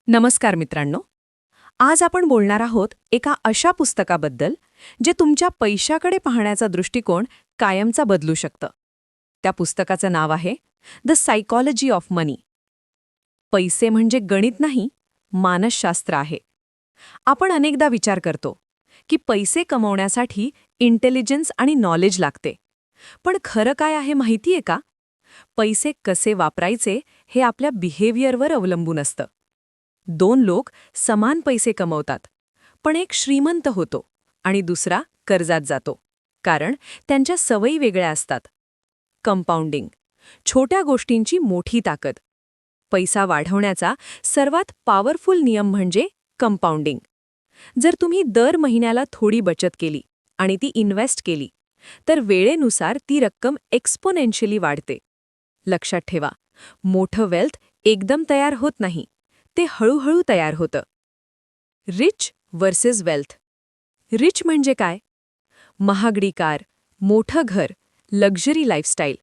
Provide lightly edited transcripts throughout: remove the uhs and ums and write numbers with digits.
नमस्कार मित्रांनो. आज आपण बोलणार आहोत एका अशा पुस्तकाबद्दल जे तुमच्या पैशाकडे पाहण्याचा दृष्टिकोन कायमचा बदलू शकतं. त्या पुस्तकाचं नाव आहे द सायकॉलॉजी ऑफ मनी. पैसे म्हणजे गणित नाही, मानसशास्त्र आहे. आपण अनेकदा विचार करतो की पैसे कमवण्यासाठी इंटेलिजन्स आणि नॉलेज लागते. पण खरं काय आहे माहितीये का? पैसे कसे वापरायचे हे आपल्या बिहेवियरवर अवलंबून असतं. दोन लोक समान पैसे कमवतात, पण एक श्रीमंत होतो आणि दुसरा कर्जात जातो, कारण त्यांच्या सवयी वेगळ्या असतात. कंपाऊंडिंग, छोट्या गोष्टींची मोठी ताकद. पैसा वाढवण्याचा सर्वात पॉवरफुल नियम म्हणजे कंपाऊंडिंग. जर तुम्ही दर महिन्याला थोडी बचत केली आणि ती इन्व्हेस्ट केली, तर वेळेनुसार ती रक्कम एक्सपोनेन्शियली वाढते. लक्षात ठेवा, मोठं वेल्थ एकदम तयार होत नाही, ते हळूहळू तयार होतं. Rich versus wealth. रिच म्हणजे काय? महागडी कार, मोठं घर, लक्झरी लाईफस्टाईल.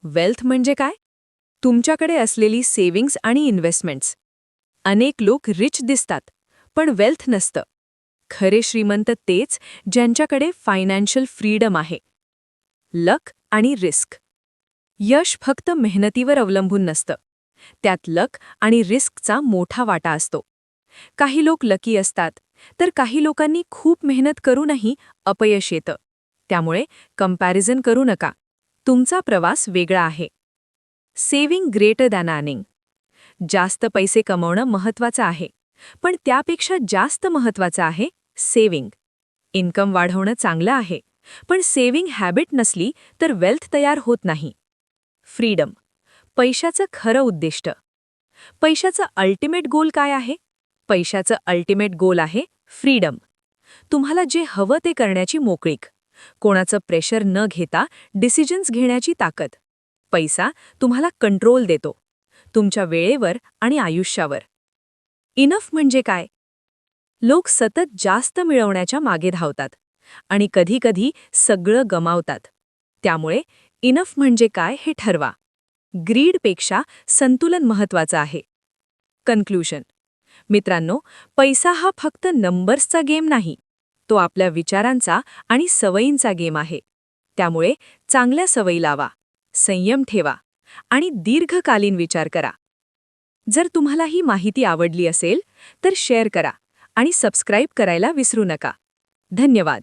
वेल्थ म्हणजे काय? तुमच्याकडे असलेली सेव्हिंग्स आणि इन्व्हेस्टमेंट्स. अनेक लोक रिच दिसतात, पण वेल्थ नसतं. खरे श्रीमंत तेच ज्यांच्याकडे फायनान्शियल फ्रीडम आहे. लक आणि रिस्क. यश फक्त मेहनतीवर अवलंबून नसतं, त्यात लक आणि रिस्कचा मोठा वाटा असतो. काही लोक लकी असतात, तर काही लोकांनी खूप मेहनत करूनही अपयश येतं. त्यामुळे कंपॅरिझन करू नका. तुमचा प्रवास वेगळा आहे. Saving greater than earning. जास्त पैसे कमवणं महत्त्वाचं आहे, पण त्यापेक्षा जास्त महत्त्वाचं आहे सेव्हिंग. इन्कम वाढवणं चांगलं आहे, पण सेव्हिंग हॅबिट नसली तर वेल्थ तयार होत नाही. फ्रीडम. पैशाचं खरं उद्दिष्ट. पैशाचं अल्टिमेट गोल काय आहे? पैशाचं अल्टिमेट गोल आहे फ्रीडम. तुम्हाला जे हवं ते करण्याची मोकळीक. कोणाचं प्रेशर न घेता डिसिजन्स घेण्याची ताकद. पैसा तुम्हाला कंट्रोल देतो, तुमच्या वेळेवर आणि आयुष्यावर. इनफ म्हणजे काय? लोक सतत जास्त मिळवण्याच्या मागे धावतात आणि कधीकधी सगळं गमावतात. त्यामुळे इनफ म्हणजे काय हे ठरवा. ग्रीडपेक्षा संतुलन महत्त्वाचं आहे. कन्क्लूजन. मित्रांनो, पैसा हा फक्त नंबर्सचा गेम नाही, तो आपल्या विचारांचा आणि सवयींचा गेम आहे. त्यामुळे चांगल्या सवयी लावा, संयम ठेवा आणि दीर्घकालीन विचार करा. जर तुम्हाला ही माहिती आवडली असेल तर शेअर करा आणि सबस्क्राईब करायला विसरू नका. धन्यवाद.